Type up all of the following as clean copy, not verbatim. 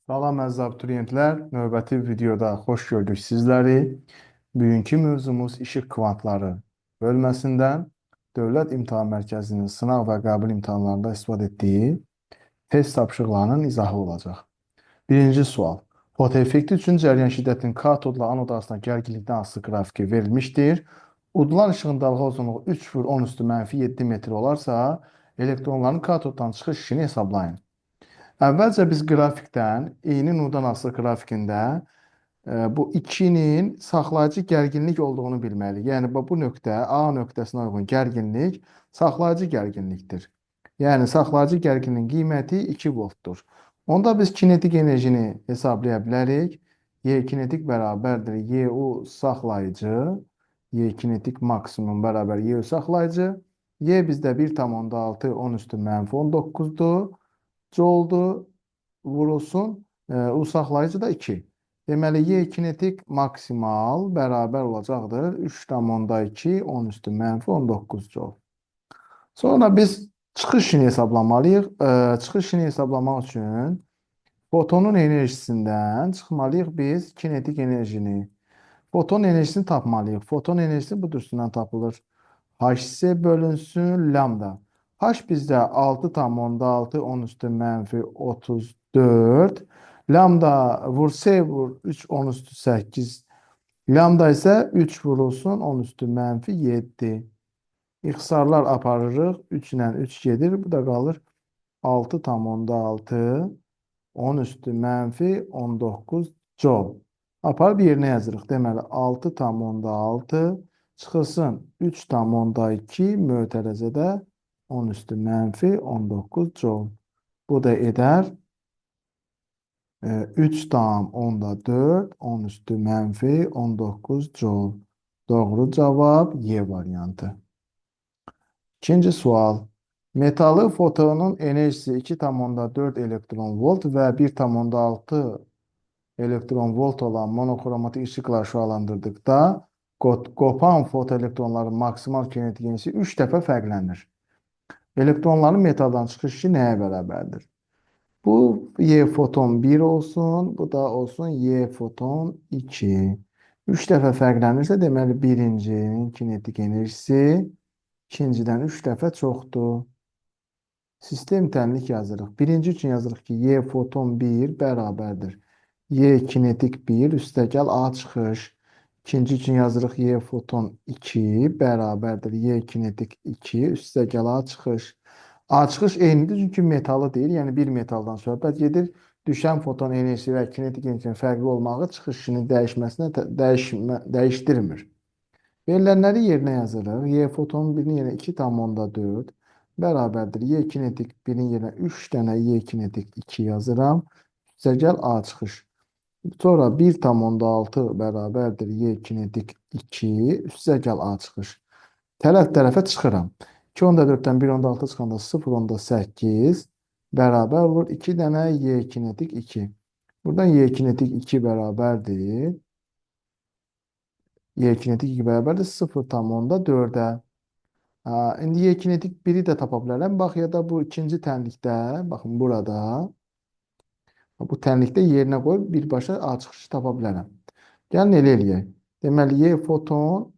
Salam əziz abituriyentlər, növbəti videoda xoş gördük sizləri. Bugünkü mövzumuz işıq kvantları bölməsindən Dövlət İmtahan Mərkəzinin sınaq və qəbul imtahanlarında istifadə etdiyi test tapşırıqlarının izahı olacaq. Birinci sual. Fotoeffekti üçün cəryan şiddətinin katodla anod arasında gərginlikdən asılı qrafiki verilmişdir. Udulan işığın dalğa uzunluğu 3/10⁻7 metr olarsa, elektronların katoddan çıxış işini hesablayın. Əvvəlcə biz qrafikdən eyni nurdan asılı qrafikində bu 2-nin saxlayıcı gərginlik olduğunu bilməliyik. Yəni bu nöqtə A nöqtəsinə uyğun gərginlik saxlayıcı gərginlikdir. Yəni saxlayıcı gərginliyin qiyməti 2 voltdur. Onda biz kinetik enerjini hesablaya bilərik. Y kinetik bərabərdir YU saxlayıcı. Y kinetik maksimum bərabər YU saxlayıcı. Y bizdə 1,6 10 üstü -19-dur. Coldu vurulsun. U saxlayıcı da 2. Deməli, Y kinetik maksimal bərabər olacaqdır. 3,2 10 üstü -19 joule. Sonra biz çıxış işini hesablamalıyıq. Çıxış işini hesablamaq üçün fotonun enerjisindən çıxmalıyıq biz kinetik enerjini. Foton enerjisini tapmalıyıq. Foton enerjisi budur üstündən tapılır. HC bölünsün lambda. H bizdə 6,6 10 üstü -34. Lambda vur S vur 3 10 üstü 8. Lambda isə 3 vurulsun 10 üstü -7. İxtisarlar aparırıq. 3 ilə 3 gedir. Bu da qalır 6,6 10 üstü -19 joule. Aparıb yerinə yazırıq. Deməli 6,6 çıxılsın 3,2 mötərizədə 10 üstü -19 joule. Bu da edər 3,4 10 üstü -19 joule. Doğru cavab Y variantı. İkinci sual. Metalı fotonun enerjisi 2,4 elektron volt və 1,6 elektron volt olan monokromatik işıqla şüalandırdıqda qopan fotoelektronların maksimal kinetik enerjisi 3 dəfə fərqlənir. Elektronların metaldan çıxışı nəyə bərabərdir? Bu Y foton 1 olsun, bu da olsun Y foton 2. 3 dəfə fərqlənirsə, deməli birincinin kinetik enerjisi ikincidən 3 dəfə çoxdur. Sistem tənlik yazırıq. Birinci üçün yazırıq ki, Y foton 1 bərabərdir. Y kinetik 1 üstəgəl A çıxış. İkinci üçün yazırıq Y foton 2 bərabərdir. Y kinetik 2 üstəgəl A çıxış. A çıxış eynidir çünki metalı deyil. Yəni bir metaldan söhbət gedir. Düşən foton enerjisi və kinetik enerjinin fərqli olmağı çıxışını dəyişdirmir. Verilənləri yerinə yazırıq. Y fotonun birinin yerinə 2,4 bərabərdir. Y kinetik 1-in yerinə 3 dənə Y kinetik 2 yazıram. Üstəgəl A çıxış. Sonra 1,6 bərabərdir Y kinetik 2 üstəgəl A çıxış. Tərəf-tərəfə çıxıram. 2,4-dən 1,6 çıxanda 0,8 bərabər olur 2 dənə Y kinetik 2. Buradan Y kinetik 2 bərabərdir. Y kinetik 2 bərabərdir 0,4-ə. İndi Y kinetik 1-i də tapa bilərəm. Bax, ya da bu ikinci tənlikdə, baxın burada, bu tənlikdə yerinə qoyub birbaşa A çıxışı tapa bilərəm. Gəlin elə eləyək. Deməli, Y foton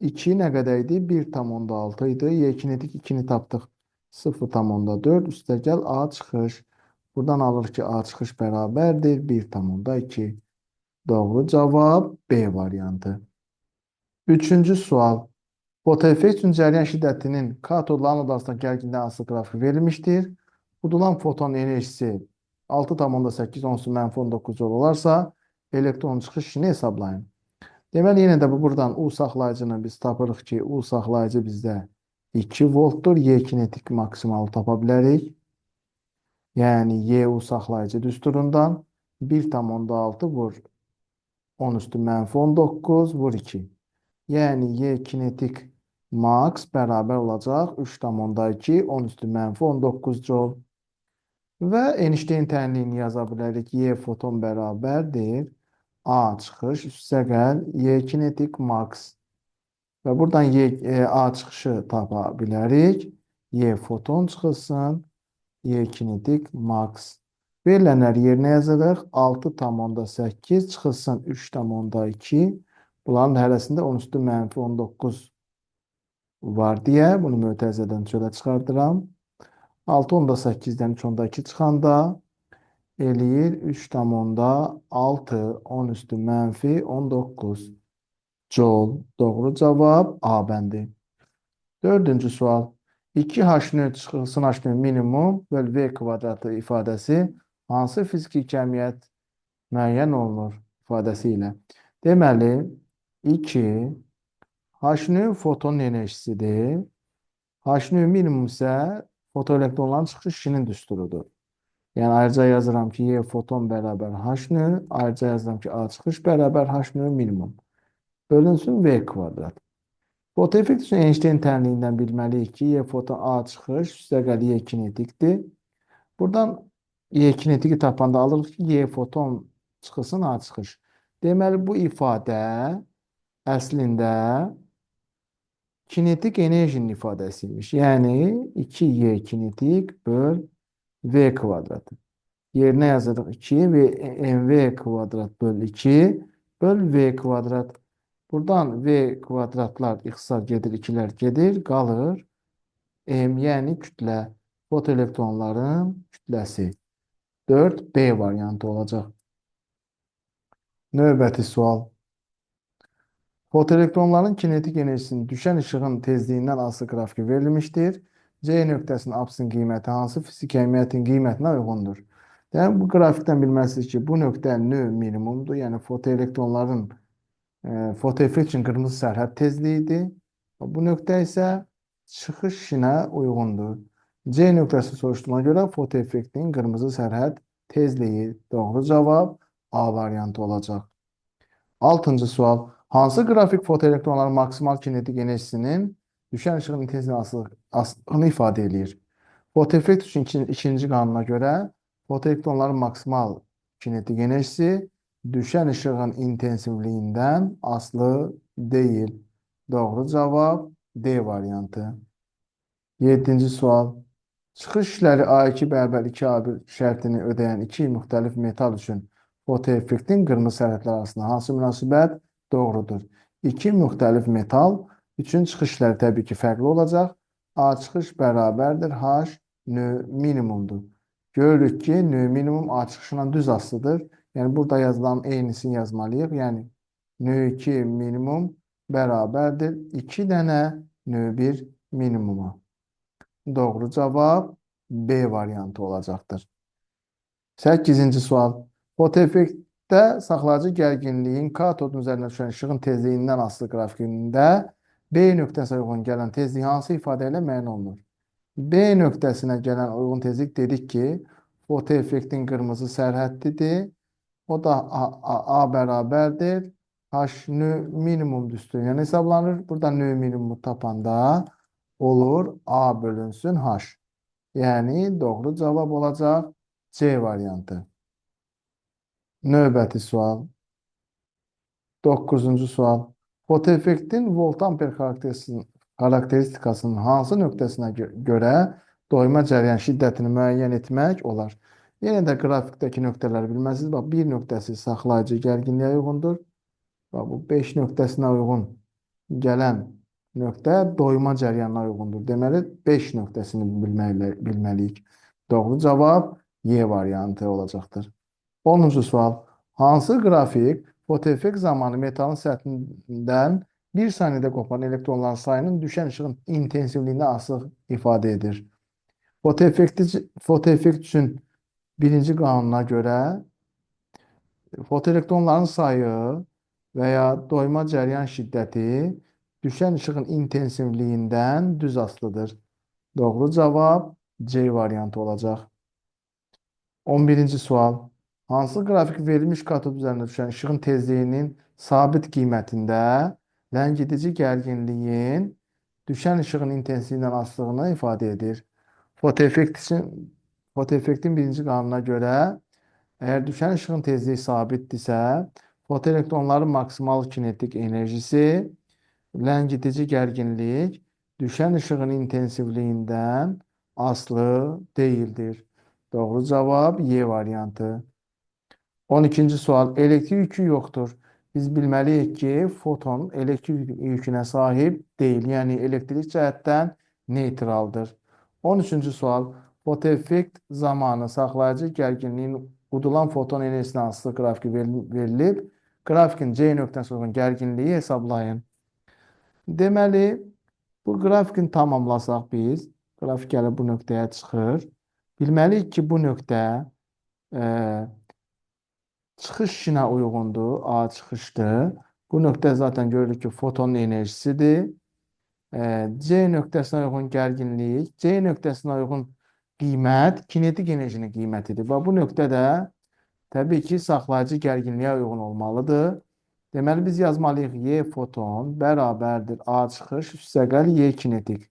2 nə qədər idi? 1,6 idi. Y kinetik 2-ni tapdıq. 0,4 üstəgəl A çıxış. Buradan alır ki, A çıxış bərabərdir 1,2. Doğru cavab B variantı. Üçüncü sual. Fotoeffekt üçün cəryan şiddətinin katodla anod arasında gərginlikdən asılı qrafiki verilmişdir. Udulan foton enerjisi 6,8 10 -19 joule olarsa, elektron çıxış işini hesablayın. Deməli, yenə də buradan U saxlayıcını biz tapırıq ki, U saxlayıcı bizdə 2 voltdur. Y kinetik maksimalı tapa bilərik. Yəni, YU saxlayıcı düsturundan 1,6 vur 10 üstü -19 vur 2. Yəni, Y kinetik max bərabər olacaq 3,2 10 üstü -19 joule. Və Einstein tənliyini yaza bilərik. Y foton bərabərdir A çıxış üstəgəl Y kinetik max. Və buradan A çıxışı tapa bilərik. Y foton çıxılsın Y kinetik max. Verilənləri yerinə yazırıq. 6,8 çıxılsın 3,2. Bunların hərəsində 10 üstü mənfi 19 var deyə bunu mötərizədən çölə çıxardıram. 6,8-dən 3,2 çıxanda eləyir 3,6 10 üstü mənfi 19 joule. Doğru cavab A bəndi. Dördüncü sual. 2h çıxılsın h minimum böl v kvadratı ifadəsi hansı fiziki kəmiyyət müəyyən olunur ifadəsi ilə? Deməli, 2 h fotonun enerjisidir. H minimum isə fotoelektronların çıxış işinin düsturudur. Yəni ayrıca yazıram ki, y foton bərabər h, ayrıca yazıram ki, a çıxış bərabər h minimum. Bölünsün v kvadrat. Fotoeffekt üçün Einstein tənliyindən bilməliyik ki, y foton a çıxış üstəgəl y kinetikdir. Buradan y kinetiki tapanda alırıq ki, y foton çıxılsın a çıxış. Deməli, bu ifadə əslində kinetik enerjinin ifadəsiymiş. Yəni 2y kinetik böl v kvadratı. Yerinə yazırıq 2 və mv kvadrat böl 2 böl v kvadrat. Buradan v kvadratlar ixtisar gedir, 2-lər gedir, qalır m, yəni kütlə, fotoelektronların kütləsi. 4B variantı olacaq. Növbəti sual. Fotoelektronların kinetik enerjisinin düşən işığın tezliyindən asılı qrafiki verilmişdir. C nöqtəsinin apsisinin qiyməti hansı fiziki əhəmiyyətin qiymətinə uyğundur? Yəni, bu qrafikdən bilməsiniz ki, bu nöqtə növ minimumdur. Yəni, fotoelektronların fotoeffekt üçün qırmızı sərhəd tezliyidir. Bu nöqtə isə çıxış işinə uyğundur. C nöqtəsi soruşduğuna görə fotoeffektin qırmızı sərhəd tezliyi. Doğru cavab A variantı olacaq. 6-cı sual. Hansı qrafik fotoelektronların maksimal kinetik enerjisinin düşən işığın intensivliyi asılılığını ifadə edir? Fotoeffekt üçün ikinci qanuna görə fotoelektronların maksimal kinetik enerjisi düşən işığın intensivliyindən asılı deyil. Doğru cavab D variantı. 7-ci sual. Çıxış işləri A2 bərabər 2A1 şərtini ödəyən iki müxtəlif metal üçün fotoeffektin qırmızı sərhədləri arasında hansı münasibət doğrudur? İki müxtəlif metal üçün çıxış işləri təbii ki, fərqli olacaq. A çıxış bərabərdir H növ minimumdur. Görürük ki, növ minimum A çıxışından düz asılıdır. Yəni, burada yazılan eynisini yazmalıyıq. Yəni, növ 2 minimum bərabərdir 2 dənə növ 1 minimuma. Doğru cavab B variantı olacaqdır. 8-ci sual. Fotoeffektdə saxlayıcı gərginliyin katodun üzərinə düşən işığın tezliyindən asılı qrafikində B nöqtəsinə uyğun gələn tezlik hansı ifadə ilə müəyyən olunur? B nöqtəsinə gələn uyğun tezlik dedik ki, fotoeffektin qırmızı sərhəddidir. O da A bərabərdir. H növ minimum düsturu. Yəni hesablanır. Burada növ minimumu tapanda olur A bölünsün H. Yəni doğru cavab olacaq C variantı. Növbəti sual. 9-cu sual. Fotoeffektin volt-amper xarakteristikasının hansı nöqtəsinə görə doyma cəryan şiddətini müəyyən etmək olar? Yenə də qrafikdəki nöqtələri bilməsiniz. Bax, bir nöqtəsi saxlayıcı gərginliyə uyğundur. Bax, bu 5 nöqtəsinə uyğun gələn nöqtə doyma cəryanına uyğundur. Deməli, 5 nöqtəsini bilməliyik. Doğru cavab Y variantı olacaqdır. 10-cu sual. Hansı qrafik fotoeffekt zamanı metalın səthindən 1 saniyədə qopan elektronların sayının düşən işığın intensivliyinə asılı ifadə edir? Fotoeffekt üçün birinci qanuna görə fotoelektronların sayı və ya doyma cəryan şiddəti düşən işığın intensivliyindən düz asılıdır. Doğru cavab C variantı olacaq. 11-ci sual. Hansı qrafik verilmiş katod üzərində düşən işığın tezliyinin sabit qiymətində ləngidici gərginliyin düşən işığın intensiviyindən asılılığını ifadə edir? Fotoeffektin birinci qanuna görə əgər düşən işığın tezliyi sabitdirsə, fotoelektronların maksimal kinetik enerjisi ləngidici gərginlik düşən işığın intensivliyindən asılı deyildir. Doğru cavab Y variantı. 12-ci sual. Elektrik yükü yoxdur. Biz bilməliyik ki, foton elektrik yükünə sahib deyil. Yəni elektrik cəhətdən neytraldır. 13-cü sual. Fotoeffekt zamanı saxlayıcı gərginliyin udulan foton enerjisinə asılı qrafiki verilib. Qrafikin C nöqtəsi uyğun gərginliyi hesablayın. Deməli, bu qrafikini tamamlasaq biz, qrafik gəlib bu nöqtəyə çıxır. Bilməliyik ki, bu nöqtə çıxış işinə uyğundur. A çıxışdır. Bu nöqtə zaten görürük ki, fotonun enerjisidir. C nöqtəsinə uyğun gərginlik, C nöqtəsinə uyğun qiymət kinetik enerjinin qiymətidir. Və bu nöqtə də təbii ki, saxlayıcı gərginliyə uyğun olmalıdır. Deməli, biz yazmalıyıq Y foton bərabərdir A çıxış üstəgəl Y kinetik.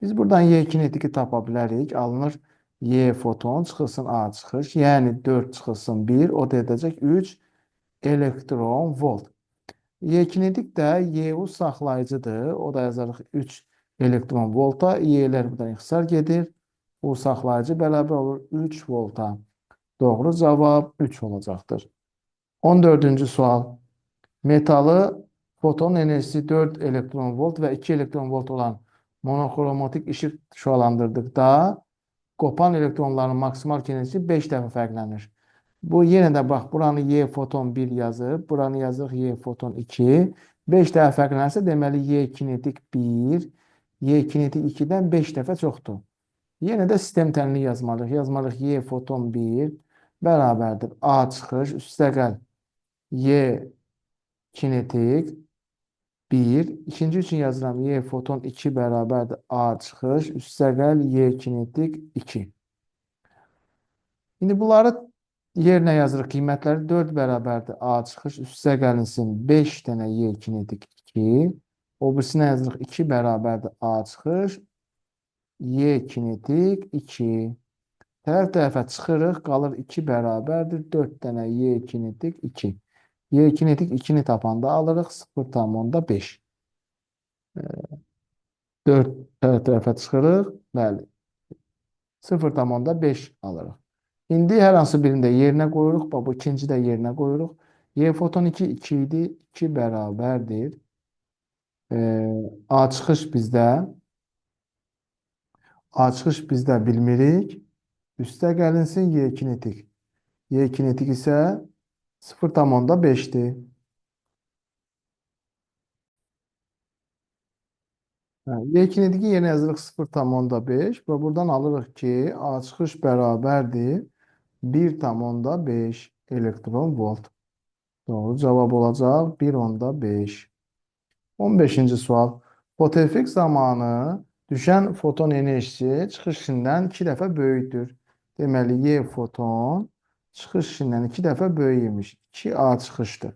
Biz buradan Y kinetiki tapa bilərik. Alınır Y foton çıxılsın A çıxış. Yəni 4 çıxılsın 1. O da edəcək 3 elektron volt. Y kinetik də YU saxlayıcıdır. O da yazarıq 3 elektron volta. Y'lər buradan ixtisar gedir. U saxlayıcı bərabər olur 3 volta. Doğru cavab 3 olacaqdır. 14-cü sual. Metalı foton enerjisi 4 elektron volt və 2 elektron volt olan monoxromatik işıq şüalandırdıqda qopan elektronların maksimal enerjisi 5 dəfə fərqlənir. Bu yenə də bax, buranı Y foton 1 yazıb, buranı yazırıq Y foton 2. 5 dəfə fərqlənirsə, deməli Y kinetik 1, Y kinetik 2-dən 5 dəfə çoxdur. Yenə də sistem tənliyi yazmalıyıq. Yazmalıyıq Y foton 1 bərabərdir A çıxış üstəgəl Y kinetik 1. İkinci üçün yazıram Y foton 2 bərabərdir A çıxış üstəgəl Y kinetik 2. İndi bunları yerinə yazırıq. Qiymətləri 4 bərabərdir A çıxış üstə gəlinsin 5 dənə Y kinetik 2. O birisinə yazırıq 2 bərabərdir A çıxış Y kinetik 2. Tərəf-tərəfə çıxırıq. Qalır 2 bərabərdir 4 dənə Y kinetik 2. Y kinetik 2-ni tapanda alırıq 0,5. 4 tərəf-tərəfə çıxırıq. Bəli. 0,5 alırıq. İndi hər hansı birində yerinə qoyuruq. Bu ikinci də yerinə qoyuruq. Y foton 2 2 idi. 2 bərabərdir. A çıxış bizdə bilmirik. Üstə gəlinsin Y kinetik. Y kinetik isə 0,5'dir. Y kinetiki yerine yazırıq 0,5 və buradan alırıq ki, A çıxış bərabərdir 1,5 elektron volt. Doğru cavab olacaq 1,5. 15-ci sual. Fotoeffekt zamanı düşən foton enerjisi çıxış işindən 2 dəfə böyükdür. Deməli, Y foton çıxış işindən 2 dəfə böyükmüş. 2A çıxışdır.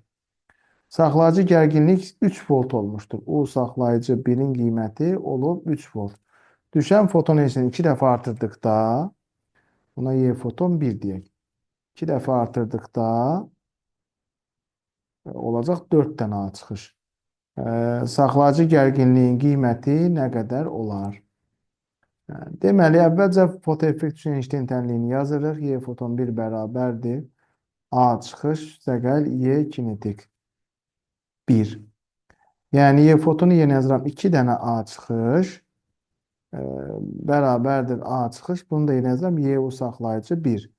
Saxlayıcı gərginlik 3 volt olmuşdur. U saxlayıcı 1-in qiyməti olub 3 volt. Düşən foton enerjisini 2 dəfə artırdıqda, buna Y foton 1 deyək. 2 dəfə artırdıqda olacaq 4 dənə A çıxış. Saxlayıcı gərginliyin qiyməti nə qədər olar? Deməli, əvvəlcə fotoeffekt üçün Einstein tənliyini yazırıq. Y foton 1 bərabərdir A çıxış üstəgəl Y kinetik 1. Yəni, Y fotonu yenə yazıram 2 dənə A çıxış bərabərdir A çıxış. Bunu da yenə yazıram YU saxlayıcı 1.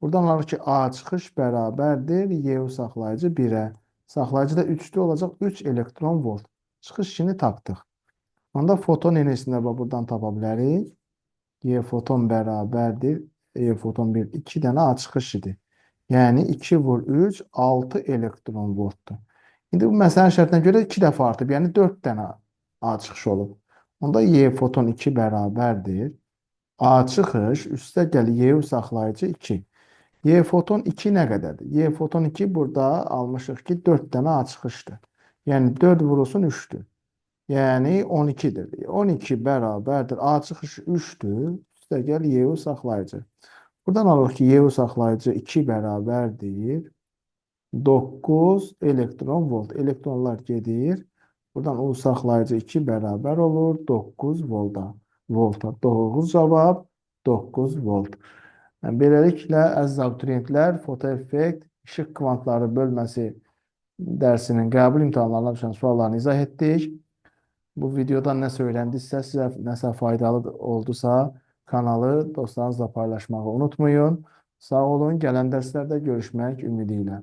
Buradan alırıq ki, A çıxış bərabərdir YU saxlayıcı 1-ə. Saxlayıcı da 3'lü olacaq 3 elektron volt. Çıxış işini tapdıq. Onda foton enerjisini də buradan tapa bilərik. Y foton bərabərdir. Y foton 1, 2 dənə A çıxış idi. Yəni 2 vur 3, 6 elektron voltdur. İndi bu məsələnin şərtinə görə 2 dəfə artıb, yəni 4 dənə A çıxış olub. Onda Y foton 2 bərabərdir. A çıxış üstəgəl Y saxlayıcı 2. Y foton 2 nə qədərdir? Y foton 2 burada almışıq ki 4 dənə A çıxışdır. Yəni 4 vurulsun 3'dür. Yəni 12'dir. 12 bərabərdir. A çıxışı 3'dür. Üstəgəl Y saxlayıcı. Buradan alırıq ki Y saxlayıcı 2 bərabərdir 9 elektron volt. Elektronlar gedir. Buradan U saxlayıcı 2 bərabər olur 9 volta. Doğru cavab 9 volt. Yəni, beləliklə, əziz abituriyentlər, fotoeffekt, işıq kvantları bölməsi dərsinin qəbul imtahanlarına düşən suallarını izah etdik. Bu videodan nəsə öyrəndinizsə, sizə nəsə faydalı oldusa, kanalı dostlarınızla paylaşmağı unutmayın. Sağ olun, gələn dərslərdə görüşmək ümidi ilə.